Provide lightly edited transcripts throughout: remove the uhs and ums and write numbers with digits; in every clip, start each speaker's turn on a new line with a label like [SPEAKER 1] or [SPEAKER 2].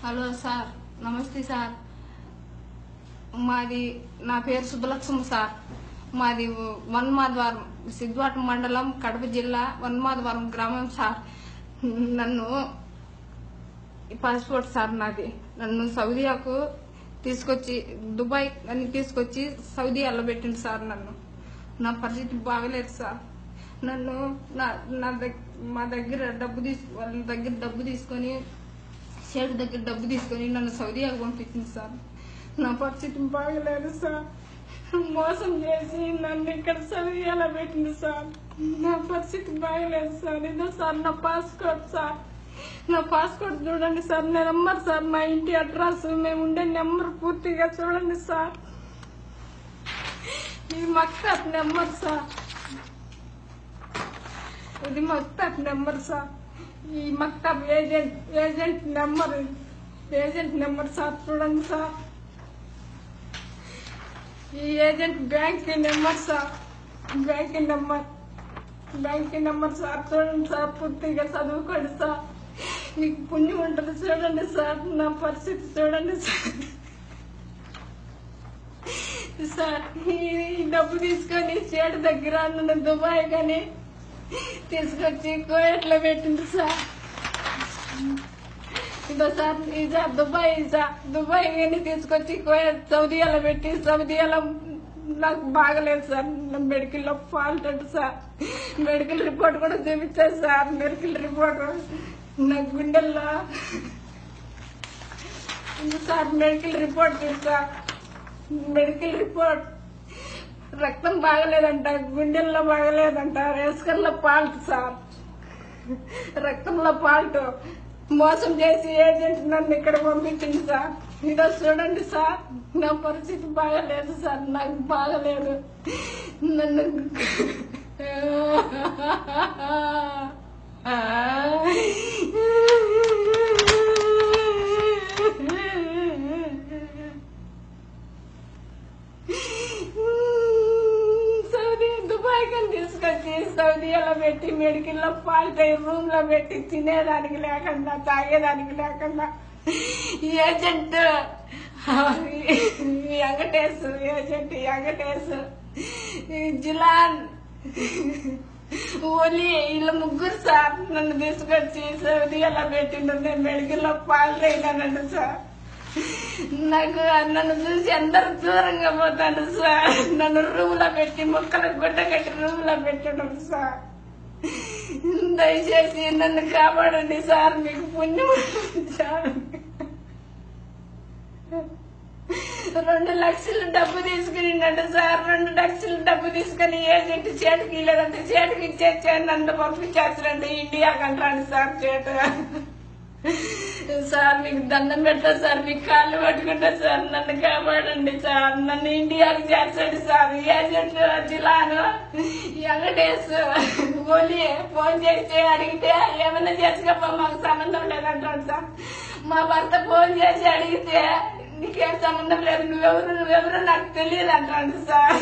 [SPEAKER 1] Hello sir, నమస్తే sir. నా పేరు సుబ్బలక్ష్మి సార్. మాది వన్మాధవరం, సిద్దిపేట మండలం, కడప జిల్లా, వన్మాధవరం గ్రామం సార్. నన్ను పాస్పోర్ట్ సార్ నన్ను సౌదీకు తీసుకొచ్చి దుబాయ్ అని తీసుకొచ్చి సౌదీ వెళ్ళబెట్టింది సార్. నా పరిస్థితి బాగలేదు సార్. నన్ను మా దగ్గర వాళ్ళ దగ్గర డబ్బు తీసుకొని, షేక్ దగ్గర డబ్బు తీసుకొని నన్ను సౌదీకి పంపించింది సార్. నా పరిస్థితి బాగలేదు సార్. మోసం చేసి నన్ను ఇక్కడ సౌదీలో పెట్టింది సార్. నా పరిస్థితి బాగలేదు సార్. ఇదో సార్ నా పాస్పోర్ట్ సార్. నా పాస్పోర్ట్ చూడండి సార్. నా నెంబర్ సార్, మా ఇంటి అడ్రస్, మేము ఉండే నెంబర్ పూర్తిగా చూడండి సార్. ఇది మక్తబ్ నెంబర్ సార్. ఇది మక్తబ్ నెంబర్ సార్. ఈ మక్తబ్ ఏజెంట్ నెంబర్ సార్. చూడండి సార్. ఈ agent bank number sir. Bank number sir. చూడండి సార్. పూర్తిగా చదువుకోండి సార్. మీకు పుణ్యం ఉంటుంది. చూడండి సార్. నా పరిస్థితి చూడండి సార్. ఈ డబ్బు తీసుకొని షేడ్ దగ్గర నన్ను దుబాయ్ కానీ తీసుకొచ్చి కోయట్లో పెట్టింది సార్. ఇదో సార్ ఈజా దుబాయ్ కానీ తీసుకొచ్చి సౌదీలో పెట్టి, సౌదీలో నాకు బాగలేదు సార్. నా మెడికల్లో ఫాల్ట్ అంటే సార్. మెడికల్ రిపోర్ట్ కూడా చూపించారు సార్. మెడికల్ రిపోర్ట్ నా గుండెల్లో sir. Medical report sir. Medical report రక్తం బాగలేదంట, గుండెల్లో బాగలేదంట, రేస్కల్లో ఫాల్ట్ సార్. రక్తంలో ఫాల్ట్. మోసం చేసి ఏజెంట్ నన్ను ఇక్కడ పంపించింది సార్. ఇదో చూడండి సార్. నా పరిస్థితి బాగలేదు సార్. నాకు బాగలేదు. నన్ను తీసుకొచ్చి సౌదీలో పెట్టి, మెడికల్లో ఫాల్ట్ అయ్యి రూమ్ లో పెట్టి, తినేదానికి లేకుండా, తాగేదానికి లేకుండా, ఏజెంట్ వెంకటేష్, జిలాన్, ఓలీ, వీళ్ళ ముగ్గురు సార్ నన్ను తీసుకొచ్చి సౌదీలో పెట్టిండు. నేను మెడికల్లో ఫాల్ట్ అయినానండి సార్. నన్ను చూసి అందరు దూరంగా పోతాను సార్. నన్ను రూమ్ లో పెట్టి, మొక్కలకు గుడ్డ కట్టి రూమ్ లో పెట్టడం సార్. దయచేసి నన్ను కాపాడండి సార్. మీకు పుణ్యం సార్. 2 లక్షలు డబ్బు తీసుకునిండంట సార్. 2 లక్షలు డబ్బు తీసుకుని ఏజెంట్ చేతికి ఇవ్వలేదంటే చేతికి ఇచ్చేసాను. నన్ను పంపించేస్తారంటే ఇండియాకి అంటాను సార్. చేత సార్ మీకు దండం పెడతా సార్. మీకు కాళ్ళు పట్టుకుంటా సార్. నన్ను కాపాడండి సార్. నన్ను ఇండియాకి చేర్చండి సార్. ఏజెంట్ జిలాను, వెంకటేష్, ఓలీ ఫోన్ చేసి అడిగితే ఏమైనా చేసుకోపో, మాకు సంబంధం లేదంటాడు సార్. మా భర్త ఫోన్ చేసి అడిగితే నీకేం సంబంధం లేదు, నువ్వెవరు నాకు తెలియదు అంటాడు సార్.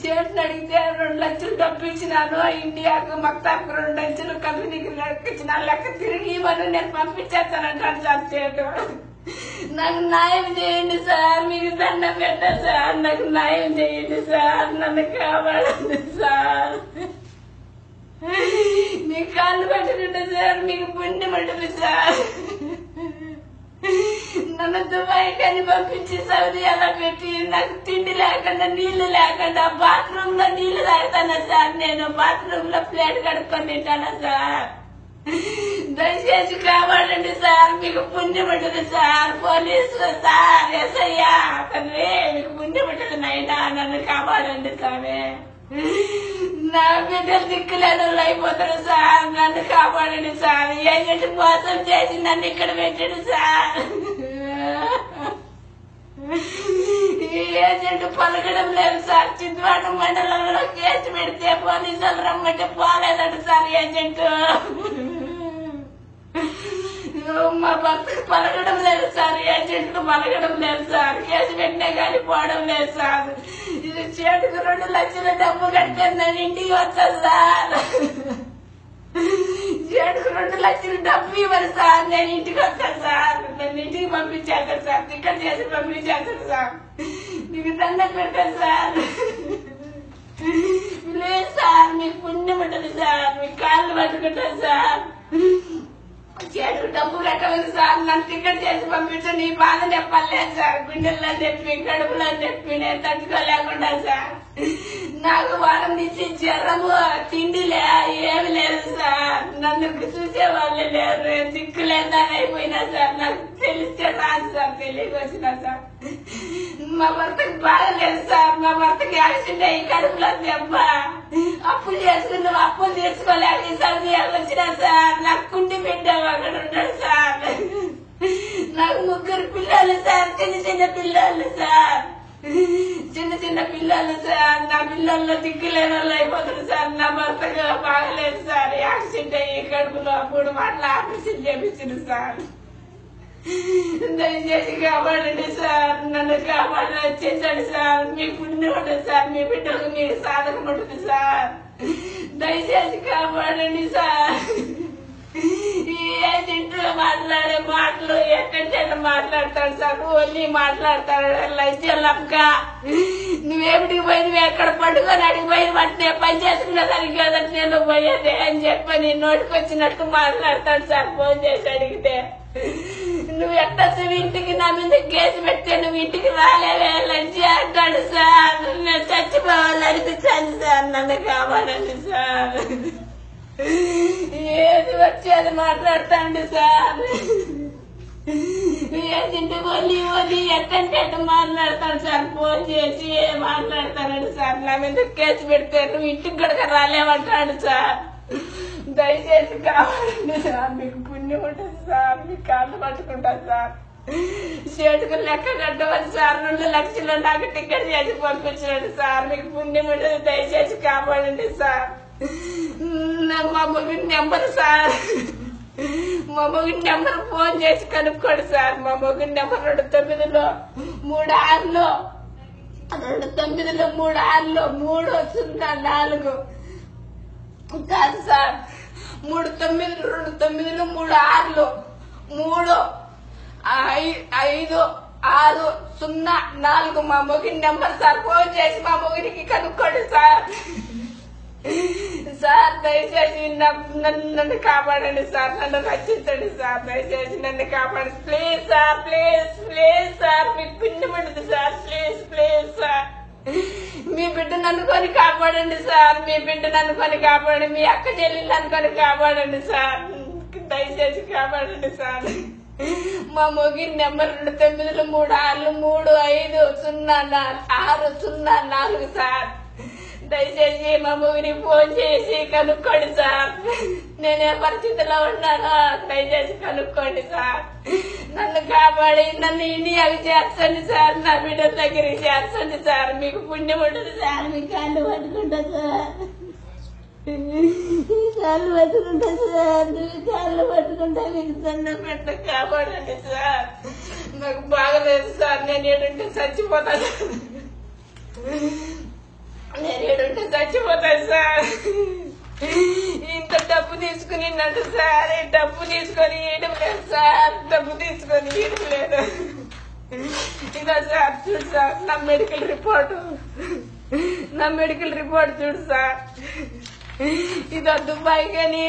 [SPEAKER 1] చేతిని అడిగితే 2 లక్షలు డబ్బు ఇచ్చినాను ఇండియాకు, మక్తాబ్కు 2 లక్షలు కంపెనీకి ఇచ్చిన లెక్క తిరిగి ఇవ్వను, నేను పంపించేస్తానంటాను సార్. చేటు నాకు న్యాయం చేయండి సార్. మీకు దండం పెట్టా సార్. నాకు న్యాయం చేయండి సార్. నన్ను కాపాడండి సార్. మీకు కాళ్ళు పెట్టుకుంటా సార్. మీకు పుణ్యం ఉంటుంది సార్. నన్ను దుబాయ్ కానీ పంపించి సౌదీలో పెట్టి, నాకు తిండి లేకుండా, నీళ్లు లేకుండా, బాత్రూమ్ లో నీళ్లు తాగుతానా సార్. నేను బాత్రూమ్ లో ప్లేట్ కడుక్కొని తింటానా సార్. దయచేసి కాపాడండి సార్. మీకు పుణ్యం ఉంటుంది సార్. పోలీసు సార్, ఎస్ఐయా తండ్రి, మీకు పుణ్యం ఉంటుంది నైనా. నన్ను కాపాడండి స్వామి. నా బిడ్డలు దిక్కులేదు అయిపోతారు సార్. నన్ను కాపాడండి సార్. ఏజెంట్ మోసం చేసి నన్ను ఇక్కడ పెట్టాడు సార్. ఏజెంట్ పలకడం లేదు సార్. సిద్దిపేట మండలంలో కేసు పెడితే పోలీసులు రమ్మంటే పోలేదంట సార్ ఏజెంట్. మా భర్తకు పలకడం లేదు సార్. ఏజెంట్ కు పలకడం లేదు సార్. కేసు పెట్టినా కానీ పోవడం లేదు సార్. ఇది చేతికి 2 లక్షల డబ్బు కట్టాను. నేను ఇంటికి వచ్చా సార్. చేతికి
[SPEAKER 2] 2 లక్షలు డబ్బు ఇవ్వరు సార్. నేను ఇంటికి వస్తాను సార్. నన్ను ఇంటికి పంపించేస్తాను సార్. ఇక్కడ చేసి పంపించేస్తాను సార్. నీకు దండం పెడతాను సార్. లేదు సార్, మీకు పుణ్యం ఉంటుంది సార్. మీ కాళ్ళు పట్టుకుంటాను సార్. చేతుకు డబ్బు కట్టలేదు సార్. నన్ను టికెట్ చేసి పంపించండి. నీ బాధ చెప్పలేదు సార్. గుండెల్లో చెప్పి కడుపులో చెప్పి నేను తట్టుకోలేకుండా సార్. నాకు వారం నుంచి జ్వరము, తిండిలే ఏమి లేదు సార్. నన్ను చూసేవాళ్ళే లేరు. దిక్కులేదని అయిపోయినా సార్. నాకు తెలిస్తే రాదు సార్. తెలియకొచ్చినా సార్. మా భర్తకి బాగలేదు సార్. మా భర్తకి యాక్సిడెంట్ అయ్యి కడుపులో దెబ్బ. అప్పులు చేసుకున్నాం. అప్పులు తీసుకోలేక సౌదీ వచ్చినా సార్. నాకు కుంటి బిడ్డ అక్కడ ఉంటాడు సార్. నాకు 3 పిల్లలు సార్. చిన్న పిల్లలు సార్. చిన్న పిల్లలు సార్. నా పిల్లల్లో దిక్కులేని వాళ్ళు అయిపోతారు సార్. నా భర్తగా బాగలేదు సార్. యాక్సిడెంట్ అయ్యి కడుపులో 3 మాటలు ఆపరేషన్ చేపించింది సార్. దయచేసి కాపాడండి సార్. నన్ను కాపాడి వచ్చేసాడు సార్. మీ పుణ్యం ఉంటుంది సార్. మీ బిడ్డలకు మీకు సాధకం ఉంటుంది సార్. దయచేసి కాపాడండి సార్. ఏ ఇంట్లో మాట్లాడే మాటలు ఎక్కడ మాట్లాడతాడు సార్. ఓన్లీ మాట్లాడతాడు. లైచల్లక్క నువ్వేమిటికి పోయి నువ్వు ఎక్కడ పట్టుకొని అడిగిపోయి వాటిని పని చేసుకునే దానికి కదంటే నేను పోయేది అని చెప్పి నీ నోటికి వచ్చినట్టు మాట్లాడతాడు సార్. ఫోన్ చేసి అడిగితే నువ్వు ఎట్లా ఇంటికి నా మీద కేసు పెడితే నువ్వు ఇంటికి రాలేవే లంచి అంటాడు సార్. నేను చచ్చిపోవాలి అనిపించాను సార్. నన్ను కావాలండి సార్. ఏది వచ్చి అది మాట్లాడతాండి సార్. ఏదింటి ఓలి ఎట్టంటే మాట్లాడతాడు సార్. ఫోన్ చేసి మాట్లాడతాడు సార్. నా మీద కేసు పెడితే నువ్వు ఇంటికి కూడా రాలేమంటాడు సార్. దయచేసి కావాలండి సార్. మీకు పుణ్యం ఉంటుంది సార్. మీ కాళ్ళు పట్టుకుంటాను సార్. చేటుకు లెక్క కట్టవాలి సార్. 2 లక్షలు నాకు టికెట్ చేసి పంపించండి సార్. మీకు పుణ్యం ఉంటుంది. దయచేసి కాపాడండి సార్. మా మొగుడి నెంబర్ సార్. మా మొగుడి నెంబర్ ఫోన్ చేసి కనుక్కోండి సార్. మా మొగుడి నెంబర్ 2936 309 కాదు సార్. 3936 మా మొగుడి నెంబర్ సార్. ఫోన్ చేసి మా మొగుడికి కనుక్కోండి సార్. సార్ దయచేసి నన్ను కాపాడండి సార్. నన్ను రక్షించండి సార్. దయచేసి నన్ను కాపాడండి ప్లీజ్ సార్. Please sir. మీకు పుణ్యం ఉంటుంది సార్. Please sir. మీ బిడ్డను అనుకొని కాపాడండి సార్. మీ బిడ్డను అనుకొని కాపాడండి. మీ అక్క చెల్లెళ్ళు అనుకొని కాపాడండి సార్. దయచేసి కాపాడండి సార్. మా మొగిన్ నెంబర్ 2936 సార్. దయచేసి మా మొగిని ఫోన్ చేసి కనుక్కోండి సార్. నేనే పరిస్థితిలో ఉన్నానో దయచేసి కనుక్కోండి సార్. నన్ను కాపాడి నన్ను ఇండియాకి చేర్చండి సార్. నా బిడ్డ దగ్గరికి చేర్చండి సార్. మీకు పుణ్యం ఉంటుంది సార్. మీ కాళ్ళు పట్టుకుంటా సార్. కాళ్ళు పట్టుకుంటా సార్. కాళ్ళు పట్టుకుంటా. మీకు దండం పెట్ట కాపాడండి సార్. నాకు బాగలేదు సార్. నేను ఏడుంటే చచ్చిపోతాను. సార్. ఇంత డబ్బు తీసుకుని నన్ను సార్. డబ్బు తీసుకొని ఇయడం లేదు సార్. డబ్బు తీసుకొని ఇయడం లేదు. ఇదా సార్ చూడు సార్. నా మెడికల్ రిపోర్ట్ చూడు సార్. ఇదో దుబాయ్ కానీ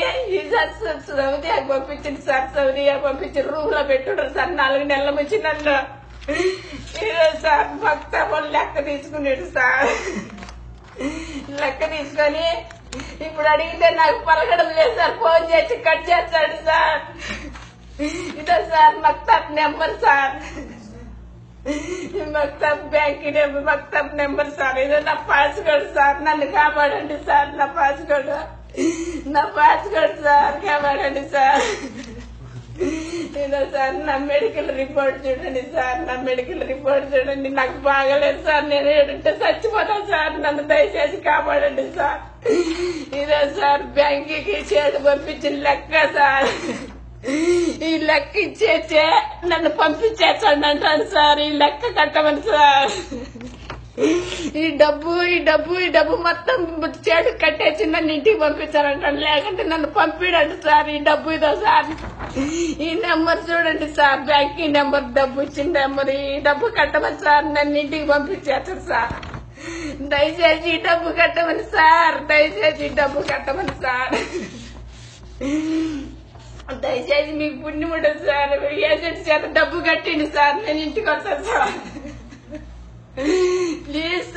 [SPEAKER 2] సౌదీయాకి పంపించింది సార్. సౌదీయాకి పంపించి రూమ్ లో పెట్టుడు సార్. 4 నెలల నుంచి నన్ను ఈరోజు సార్ భక్త లెక్క తీసుకునేడు సార్. లెక్క తీసుకొని ఇప్పుడు అడిగితే నాకు పలకడం లేదు సార్. ఫోన్ చేసి కట్ చేస్తాడు సార్. ఇదో సార్ మక్తబ్ నెంబర్ సార్. మక్తబ్ బ్యాంక్ మక్తబ్ నెంబర్ సార్. ఇదో నా పాస్వర్డ్ సార్. నన్ను కాపాడండి సార్. నా పాస్వర్డ్ సార్. కాపాడండి సార్. ఇదో సార్ నా మెడికల్ రిపోర్ట్ చూడండి సార్. నాకు బాగలేదు సార్. నేను ఏడుంటే చచ్చిపోతాను సార్. నన్ను దయచేసి కాపాడండి సార్. ఇదో సార్ బ్యాంకుకి చేతి పంపించిన లెక్క సార్. ఈ లెక్క ఇచ్చేచ్చే నన్ను పంపించేసండి అంటాను సార్. ఈ లెక్క కట్టమని సార్. ఈ డబ్బు మొత్తం చెడు కట్టేసి నన్ను ఇంటికి పంపించారంటాను, లేకుంటే నన్ను పంపిడండి సార్. ఈ డబ్బు ఇదో సార్, ఈ నెంబర్ చూడండి సార్, బ్యాంకింగ్ నెంబర్, డబ్బు ఇచ్చిన నెంబర్. ఈ డబ్బు కట్టమని సార్ నన్ను ఇంటికి పంపించేస్తారు సార్. దయచేసి ఈ డబ్బు కట్టమని సార్, దయచేసి ఈ డబ్బు కట్టమని సార్. దయచేసి మీకు పుణ్యం ఉండదు సార్, ఏజెంట్ చేత డబ్బు కట్టింది సార్, నేను ఇంటికి వస్తాను సార్. ప్లీజ్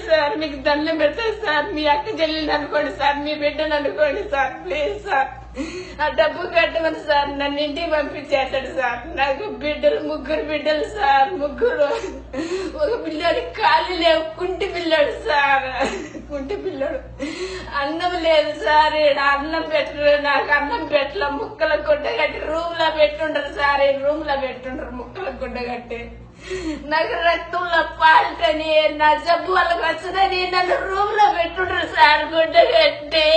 [SPEAKER 2] సార్ మీకు దండం పెడతాను సార్. మీ అక్క చెల్లెలు అనుకోండి సార్, మీ బిడ్డను అనుకోండి సార్. ప్లీజ్ సార్ ఆ డబ్బు కట్టమని సార్ నన్ను ఇంటికి పంపించేస్తాడు సార్. నాకు ముగ్గురు బిడ్డలు సార్, ముగ్గురు. ఒక పిల్లోడి కాళ్ళు లేవు, కుంటి పిల్లోడు సార్, కుంటి పిల్లోడు. అన్నం లేదు సార్, అన్నం పెట్టరు, నాకు అన్నం పెట్టలే. ముక్కల గుడ్డ కట్టి రూమ్ లో పెట్టుండ్రు సార్, రూమ్ లో పెట్టుండ్రు ముక్కల గుడ్డ కట్టి. నాకు రక్తంలో పాల్టని, నా జబ్బు వాళ్ళకి వచ్చదని నన్ను రూమ్ లో పెట్టుండ్రు సార్ గుడ్డ కట్టి.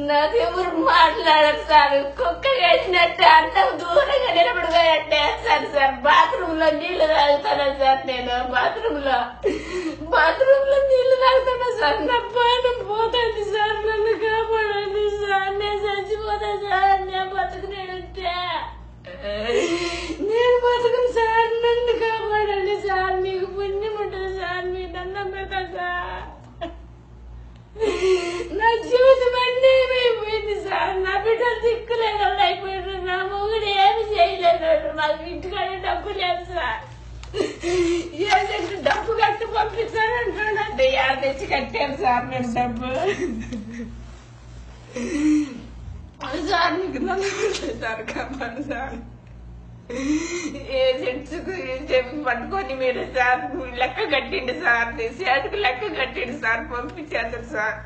[SPEAKER 2] నాకెవరు మాట్లాడరు సార్, కుక్క కట్టినట్టు అన్నం దూరంగా నిలబడుగా కట్టేస్తాను సార్. బాత్రూమ్ లో నీళ్లు తాగుతాను సార్, నేను బాత్రూమ్ లో నీళ్లు తాగుతాను సార్. నా పానం పోతుంది సార్, నన్ను కాపాడండి సార్. నేను చచ్చిపోతా సార్, నేను బతుకునేంటే నేను బతుకును సార్, నన్ను కాపాడండి సార్. మీకు పుణ్యం ఉంటుంది సార్, మీ దండం పెడతా సార్. నా జీవితం అన్నీ అయిపోయింది సార్, నా బిడ్డ దిక్కులేని అయిపోయాడు, నా మొగుడు ఏమి చేయలేదు, నాకు ఇంటికాడ డబ్బు లేదు సార్. ఏజెంట్ డబ్బు కట్టి పంపిస్తానంటే తెచ్చి కట్టాను సార్ నేను డబ్బు. సార్ మీకు సార్ కాపాడు సార్. ఏజెంట్స్ పట్టుకొని మీరు సార్ లెక్క కట్టిండి సార్, చేతికి లెక్క కట్టిండి సార్, పంపించేస్తారు సార్.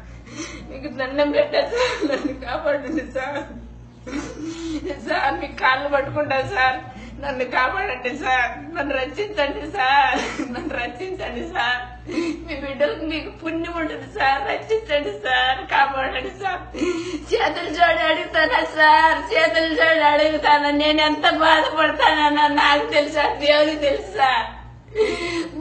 [SPEAKER 2] మీకు దండం పెట్టారు సార్, నన్ను కాపాడండి సార్. సార్ మీకు కాళ్ళు పట్టుకుంటారు సార్, నన్ను కాపాడండి సార్, నన్ను రక్షించండి సార్, నన్ను రక్షించండి సార్. మీ బిడ్డలకు మీకు పుణ్యం ఉంటుంది సార్, రక్షించండి సార్, కాపాడండి సార్. చేతులు జోడి అడుగుతానా సార్, చేతులు జోడి అడుగుతానా. నేను ఎంత బాధపడతానన్నా నాకు తెలుసా, దేవుడికి తెలుసు సార్.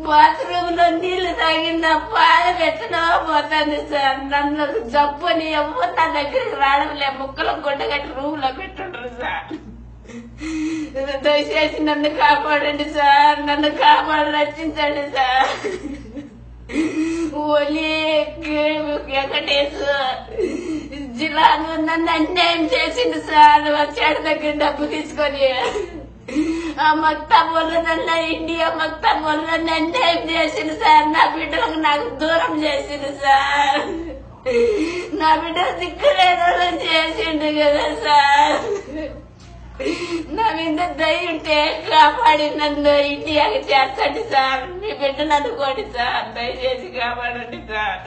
[SPEAKER 2] బాత్రూమ్ లో నీళ్లు తాగిన పాల పెట్టనో పోతుంది సార్. నన్ను జబ్బుని ఎవరు నా దగ్గరికి రావడం లే, ముక్కలు గుడ్డగట్టి రూమ్ లో పెట్టుండ్రు సార్. దయచేసి నన్ను కాపాడండి సార్, నన్ను కాపాడి రక్షించండి సార్. ఓలీ వెంకటేశ్ జిల్లాను నన్ను అన్యాయం చేసింది సార్. వచ్చాడు దగ్గర డబ్బు తీసుకొని ఆ మక్తబ్ వల్ల నన్ను ఇండియా మక్తబ్ వల్ల అన్యాయం చేసింది సార్. నా బిడ్డలకు నాకు దూరం చేసింది సార్. నా బిడ్డ దిక్కులేదో చేసిండు కదా సార్. నా మీద దయ ఉంటే కాపాడి నన్ను ఇండియాకి చేర్చండి సార్. మీ బిడ్డను అనుకోండి సార్, దయచేసి కాపాడండి సార్.